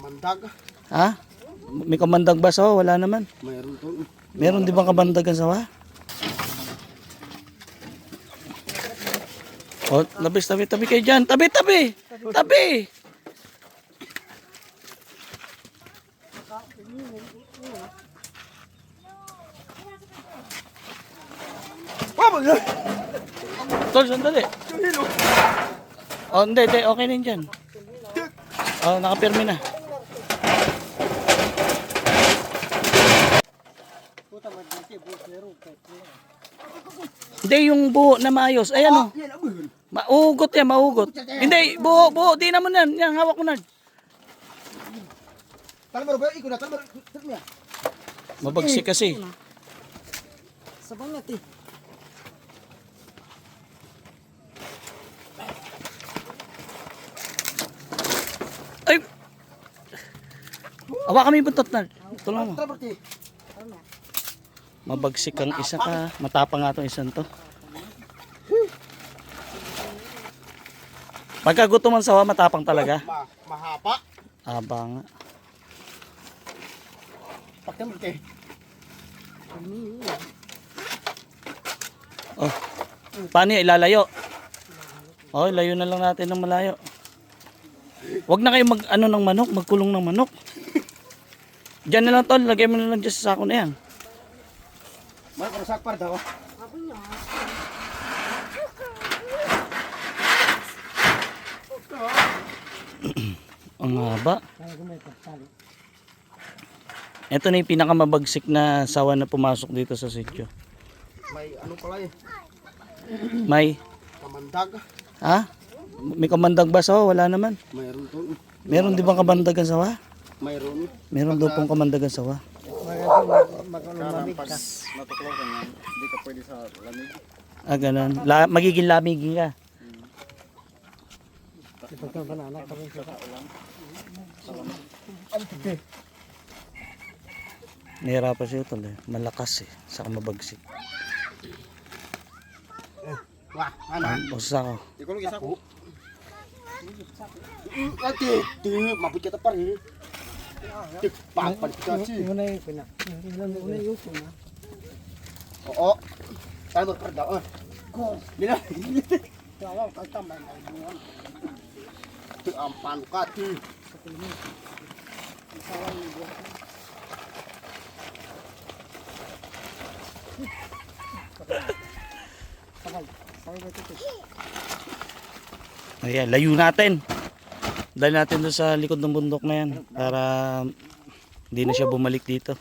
Kamandag. Ha? May kamandag ba sawa? Wala naman. Mayroon to. Meron di bang kamandagan sawa? Oh, labis, tabi kayo dyan. Tabi! Tabi! Tol, sandali. Oh, hindi. Okay na yun dyan. Oh, nakapirmi na. Hindi, yung buho na maayos. Ayan o. Maugot yan, maugot. Hindi, buho. Di naman yan. Yan, hawak mo na. Mabagsik kasi. Sabang natin. Ay! Awa kami buntot na. Tulong mo. Mabagsik ang isa ka. Matapang nga itong isang to. Pagka gutom ang sawa, matapang talaga. Mahapa. Abang. Pagkamite. Oh. Paano yung ilalayo? Oh, layo na lang natin ng malayo. Huwag na kayo ng manok, magkulong ng manok. Diyan na lang tol, lagay mo na lang dyan sa sako na yan. Mana kena sakpar daw. Ang haba. Ito na yung pinakamabagsik na sawa na pumasok dito sa sitio. May ano pala eh. May? Kamandag. Ha? May kamandag ba sawa? Wala naman. Mayroon to. Meron di bang kamandagan sawa? Mayroon. Meron daw pong kamandagan sawa. Magalumamig ka. Matuklaw ka nga. Hindi ka pwede sa lamig. Ah, ganun. Magiging lamigin ka. Ipagkang banana pa rin sa ulan. Nahirapan siya tol eh. Malakas eh. Saka mabagsik. Wah, ano? Basta ako. Ikaw lang isa ko. Ate, mabut kita pa rin. Papan kasi. Una yung pina. Una yung pina. Oo. Tayo magparda. Go. Bila. Tawa ka tambay. Ito ang panukat. Ayan, layo natin. Dahil natin doon sa likod ng bundok na yan para hindi na siya bumalik dito.